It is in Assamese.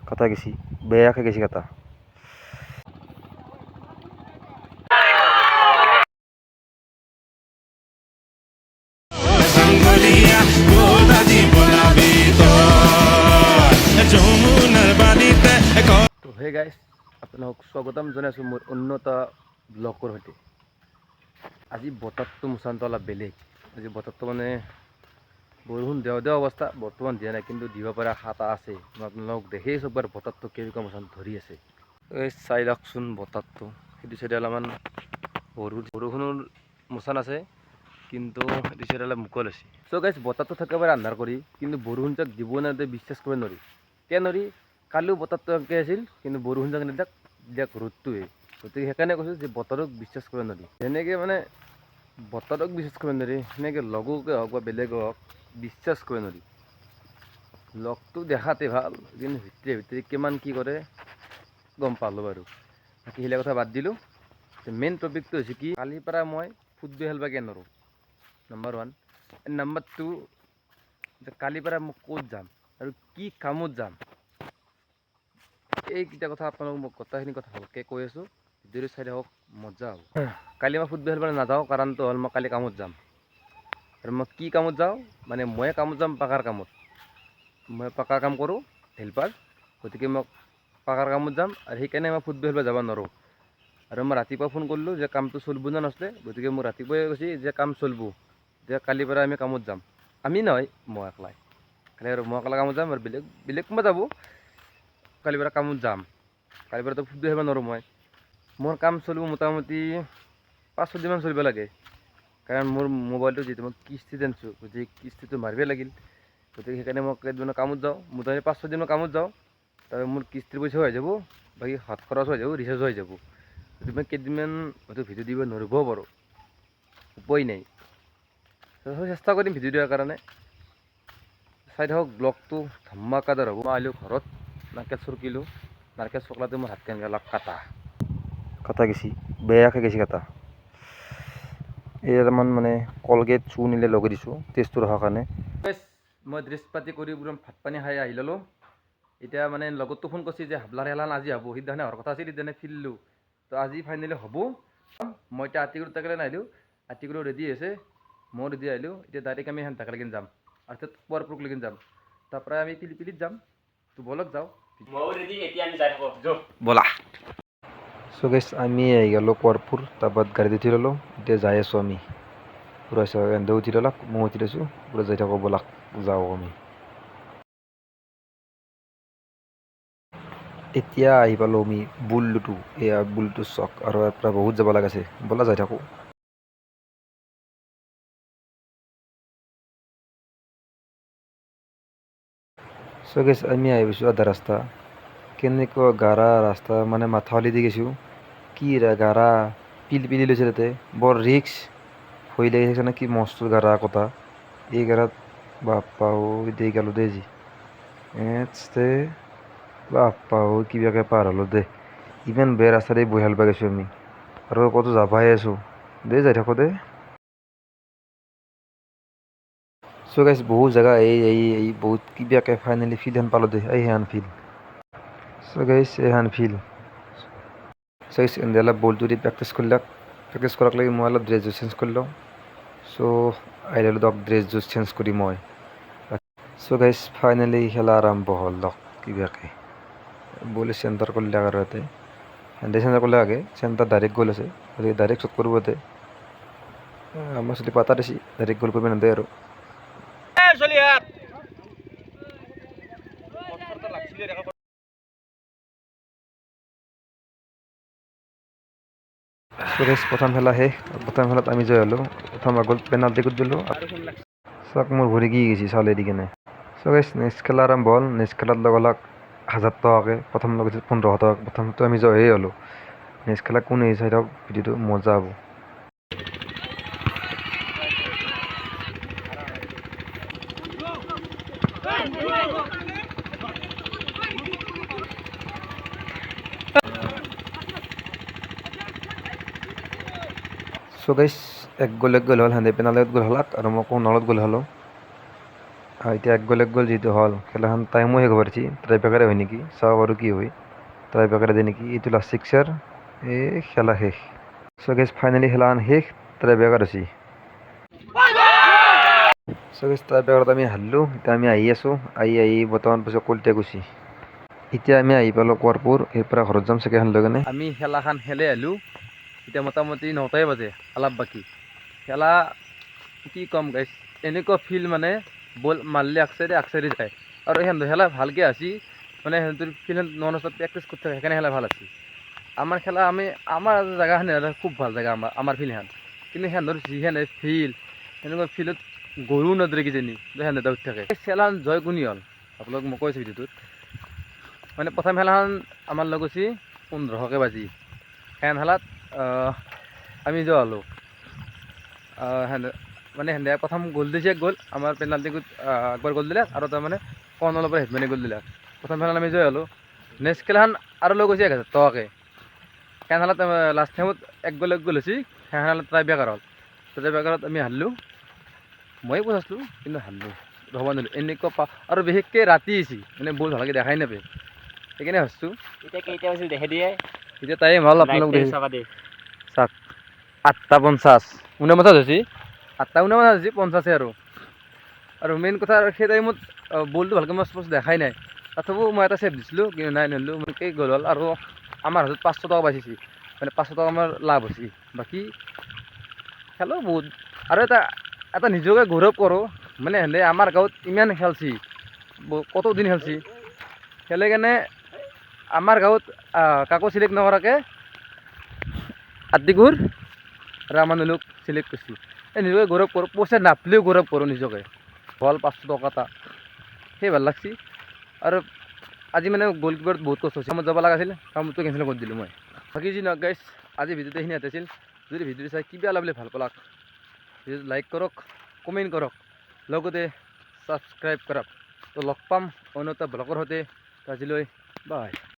কাটা গেছি, বেয়াকে গেছি কাটা। তো হে গাইজ, আপোনালোক স্বাগতম জনাইছোঁ মোৰ উন্নত ব্লগৰ সৈতে। আজি বতৰটো মুচানটো অলপ বেলেগ। আজি বতৰটো মানে বৰষুণ দেও দেও অৱস্থা, বৰ্তমান দিয়া নাই, কিন্তু দিব পৰা আশা আছে। মই আপোনালোকক দেখেই চববাৰ বতৰটো কেনেকুৱা মুচান ধৰি আছে। এই চাই লওকচোন বতৰটো, সেইটো চাইডে অলপমান বৰষুণৰ মুচান আছে, কিন্তু সেইটো চাইডে অলপ মুকল আছে। চ' গাইজ, বতৰটো একেবাৰে আন্ধাৰ কৰি, কিন্তু বৰষুণ যাক দিব নাই বিশ্বাস কৰিব নোৱাৰি। কিয় নোৱাৰি? কালিও বতৰটো একে আছিল, কিন্তু বৰষুণ যাক নিদিয়াক দিয়ক ৰ'দটোৱে। গতিকে সেইকাৰণে কৈছোঁ যে বতৰক বিশ্বাস কৰিব নোৱাৰি। যেনেকৈ মানে বতৰক বিশ্বাস কৰিব নোৱাৰি, সেনেকৈ লগকে হওক বা বেলেগ হওক বিশ্বাস কৰিব নোৱাৰি। লগটো দেখাতে ভাল, কিন্তু ভিতৰে ভিতৰে কিমান কি কৰে গম পালোঁ বাৰু। বাকী সেইবিলাক কথা বাদ দিলোঁ। মেইন টপিকটো হৈছে কি, কালিৰ পৰা মই ফুটবল খেলিব কিয় নোৱাৰোঁ, নম্বৰ 1। নম্বৰ 2, কালিৰ পৰা মই ক'ত যাম আৰু কি কামত যাম, এইকেইটা কথা আপোনালোকক মই গোটেইখিনি কথা ভালকৈ কৈ আছোঁ। ভিডিঅ'টো চাই থাকক, মজা হ'ব। কালি মই ফুটবল খেলিবলৈ নাযাওঁ, কাৰণটো হ'ল মই কালি কামত যাম। আৰু মই কি কামত যাওঁ মানে, মই কামত যাম পাকাৰ কামত। মই পাকাৰ কাম কৰোঁ, হেল্পাৰ। গতিকে মই পাকাৰ কামত যাম, আৰু সেইকাৰণে মই ফুটবল খেলিব যাব নোৱাৰোঁ। আৰু মই ৰাতিপুৱা ফোন কৰিলোঁ যে কামটো চলিব নে নচলে। গতিকে মোক ৰাতিপুৱাই কৈছে যে কাম চলিব, যে কালিৰ পৰা আমি কামত যাম। আমি নহয়, মই অকলাই। খালি আৰু মই অকলে কামত যাম, আৰু বেলেগ কোনোবা যাব। কালিৰ পৰা কামত যাম। কালিৰ পৰাতো ফুটবল খেলিব নোৱাৰোঁ মই। মোৰ কাম চলিব মোটামুটি 5-6 দিনমান চলিব লাগে। কাৰণ মোৰ মোবাইলটো যিটো মই কিস্তিত আনিছোঁ, গতিকে কিস্তিটো মাৰিবই লাগিল। গতিকে সেইকাৰণে মই কেইদিনমান কামত যাওঁ, মোটামুটি 5-6 দিন কামত যাওঁ। তাৰপিছত মোৰ কিস্তিৰ পইচাও হৈ যাব, বাকী হাত খৰচ হৈ যাব, ৰিচাৰ্জো হৈ যাব। গতিকে মই কেইদিনমান হয়তো ভিডিঅ' দিব নোৱাৰিবও পাৰোঁ, উপায় নাই। চেষ্টা কৰিম ভিডিঅ' দিয়াৰ কাৰণে। চাই থাকক, ব্লগটো ধামাকাদাৰ হ'ব। মই আহিলোঁ ঘৰত, নাৰকেল চুৰকিলোঁ। নাৰকেল চকলাতে মোৰ হাত কেনেকৈ অলপ কাটা গেছি, বেয়াকৈ গেছি কাটা। এই অলপমান মানে কলগেট চূ নিলে লগাই দিছোঁ টেষ্টটো ৰখাৰ কাৰণে। মই ড্ৰেছ পাতি কৰি ভাত পানী খাই আহি ল'লোঁ। এতিয়া মানে লগতটো ফোন কৰিছে যে হাবলাৰ এলান আজি হ'ব, সিদিনাখনে হোৱাৰ কথা আছিল, সিদিনাখনে ফিৰিলোঁ। তো আজি ফাইনেলি হ'ব। মই এতিয়া আতিগুৰিত তাকলে নাহিলোঁ, আতিগুৰিত ৰেডি হৈছে, মই ৰেডি আহিলোঁ। এতিয়া ডাইৰেক্ট আমি তাকলৈকে যাম, আৰু তাত পুৱাৰপুৰলৈকে যাম। তাৰপৰা আমি পিলিপিলিত যাম। তো বলক যাওঁ, ব'লা। চ' গাইছ, আমি আহি গ'লোঁ পুৱাৰপুৰ। তাৰপৰা গাড়ীত উঠি ল'লোঁ, এতিয়া যাই আছোঁ আমি। পূৰা এন্দে উঠি ল'লাক, মই উঠি লৈছোঁ, পূৰা যাই থাকোঁ, ব'লাক যাওঁ আমি। এতিয়া আহি পালোঁ আমি বুলুটো, এয়া বুলুটো চক, আৰু ইয়াৰ পৰা বহুত যাব লাগাছে, ব'লা যাই থাকোঁ। চ' গাইছ, আমি আহি পাইছোঁ আধা ৰাস্তা। কেনেকুৱা গাৰা ৰাস্তা, মানে মাথাউৰি দি গৈছোঁ। কি গাৰা, পিলপিলি লৈছে তাতে, বৰ ৰিক্স। ভয় লাগি থাকে না, কি মস্ত গাৰা কটা। এই গাৰাত বাপ্পা দি গেলোঁ দে যি বাপ্পা কিবাকে পাৰ হ'লোঁ দে। ইমান বেয়া ৰাস্তাতে বহি হাল পাই গৈছোঁ আমি, আৰু ক'তো যাবাই আছোঁ। দে যাই থাকোঁ দে। চ' গাইছ, বহুত জেগা এই বহুত কিবাকে ফাইনেলি ফিল্ড এখন পালোঁ দে, এইহেন ফিল্ড। চ' গাইছ, এইহেন ফিল্ড। চ' গাইছ, এন্দে অলপ বলটো দি প্ৰেক্টিছ কৰিলাক। প্ৰেক্টিছ কৰাক লাগি মই অলপ ড্ৰেছযোৰ চেঞ্জ কৰি লওঁ। চ' আহি ল'লোঁ দক ড্ৰেছযোৰ চেঞ্জ কৰি মই। চ' গাইছ, ফাইনেলি খেলা আৰম্ভ হ'ল দক কিবাকে। বলে চেণ্টাৰ কৰিলাক আৰু ইয়াতে হেণ্ডে চেণ্টাৰ কৰিলে আগে, চেণ্টাৰ ডাইৰেক্ট গ'ল আছে, গতিকে ডাইৰেক্ট শ্বট কৰিব ইয়াতে। আমাৰ চলি পাতা দিছি, ডাইৰেক্ট গ'ল কৰিব নেদে আৰু। সুৰেশ প্ৰথম খেলা শেষ, প্ৰথম খেলাত আমি জয় হ'লোঁ। প্ৰথম আগত পেনাল্টি কৰি দিলোঁ। চাওক মোৰ ভৰি কি গৈছে চালে দি কেনে। চ' গাইছ, নেক্সট খেলা আৰম্ভ হ'ল। নেক্সট খেলাত লগালাক 1000 টকাকৈ, প্ৰথম লগাইছিল 1500 টকা। প্ৰথমটো আমি জয়েই হ'লোঁ। নেক্সট খেলা কোন আহিছে চাই থাকক, ভিডিঅ'টো মজা হ'ব। চ' গাইছ, এক গ'ল হ'ল, হেঁতে পেনাল্টিত গ'ল হলাক, আৰু মই কৰ্নাৰত গ'ল হ'লোঁ। এতিয়া এক গ'ল যিটো হ'ল খেলাখন টাইমো শেষ হ'ব পাৰিছে ট্ৰাই বেকাৰে হয় নেকি চাব বাৰু কি হয় ট্ৰাই বেকাৰে দিয়ে নেকি এইটো লাষ্ট ছিক্সাৰ এই খেলা শেষ চ' গেছ ফাইনেলি খেলাখন শেষ ট্ৰাই বেকাৰ হৈছে চ' গেছ ট্ৰাই বেকাৰত আমি হাৰিলোঁ এতিয়া আমি আহি আছোঁ আহি বৰ্তমান পিছত কলিতা গৈছে এতিয়া আমি আহি পালোঁ কৰ্পুৰ ইয়াৰ পৰা ঘৰত যাম চাগে এখন লৈ কেনে আমি খেলাখন খেলে আহিলোঁ এতিয়া মোটামুটি 9টাই বাজে অলপ বাকী খেলা কি ক'ম গাইছ এনেকুৱা ফিল্ড মানে বল মাৰিলে আগচাইডে যায় আৰু সিহঁতৰ খেলা ভালকৈ আছি মানে সিহঁতৰ ফিল্ডত নন ষ্টপ প্ৰেক্টিছ কৰি থাকে সেইকাৰণে খেলা ভাল আছে আমাৰ খেলা আমাৰ জেগাখিনি খুব ভাল জেগা আমাৰ ফিল্ডখন কিন্তু সিহঁতৰ যিহেন ফিল্ড সেনেকুৱা ফিল্ডত গৰু নদৰে কিজানি সিহঁতে উঠি থাকে খেলাখন জয় কোনি হ'ল আপোনালোক মই কৈছোঁ ভিডিঅ'টোত মানে প্ৰথম খেলাখন আমাৰ লগ হৈছে 1500কে বাজি সেন খেলাত আমি যোৱা হ'লোঁ মানে সেনে প্ৰথম গ'ল দিছে গ'ল আমাৰ পেনাল্টি একবাৰ গ'ল দিলে আৰু তাৰমানে কৰ্ণলৰ পৰা হেডমেনে গ'ল দিলে প্ৰথম খেলাত আমি জয় হ'লোঁ নেক্সট খেলাখন আৰু লৈ গৈছে 1000 টকাকৈ সেন খেলাত লাষ্ট টাইমত এক গ'ল হৈছে সেন খেলাত ট্ৰাই বেকাৰ হ'ল ট্ৰাই বেকাৰত আমি হাৰিলোঁ মই পচাইছিলোঁ কিন্তু হাৰিলোঁ হ'ব নোৱাৰিলোঁ এনেকুৱা আৰু বিশেষকৈ ৰাতি আহিছে মানে বল ভালকৈ দেখাই নাপায় সেইকাৰণে ভাবিছোঁ এতিয়া কেইটা বাজিল দেখে দিয়ে এতিয়া টাইম হ'ল আপোনালোক দেখি চাবা দে চাওক 8:50 49 হৈছে 8:49 হৈছে 50 আৰু মেইন কথা সেই টাইমত বলটো ভালকৈ মই স্পষ্ট দেখাই নাই তথাপিও মই এটা ছেভ দিছিলোঁ কিন্তু নাই নিলোঁ মানে কেই গ'ল হ'ল আৰু আমাৰ হাতত 500 টকা বাচিছে মানে 500 টকা আমাৰ লাভ হৈছে বাকী খেলো বহুত আৰু এটা নিজকে গৌৰৱ কৰোঁ মানে সিহঁতে আমাৰ গাঁৱত ইমান খেলছি কতদিন খেলছি খেলে কেনে আমাৰ গাঁৱত কাকো চিলেক্ট নকৰাকৈ আতিকুৰ ৰামানুলক চিলেক্ট কৰিছে এই নিজকে গৌৰৱ কৰোঁ পইচা নাপলেও গৌৰৱ কৰোঁ নিজকে হ'ল 500 টকা এটা সেই ভাল লাগছি আৰু আজি মানে গ'ল কিপাৰত বহুত কষ্ট হৈছে কামত যাব লগা আছিল কামটো কেঞ্চেল কৰি দিলোঁ মই বাকী যি নহওক গাইছ আজি ভিডিঅ'টো এইখিনি আছিল যদি ভিডিঅ'টো চাই কিবা অলপ ভাল পালাক ভিডিঅ'টো লাইক কৰক কমেণ্ট কৰক লগতে ছাবস্ক্ৰাইব কৰক তো লগ পাম অন্য এটা ব্লগৰ সৈতে আজিলৈ বাই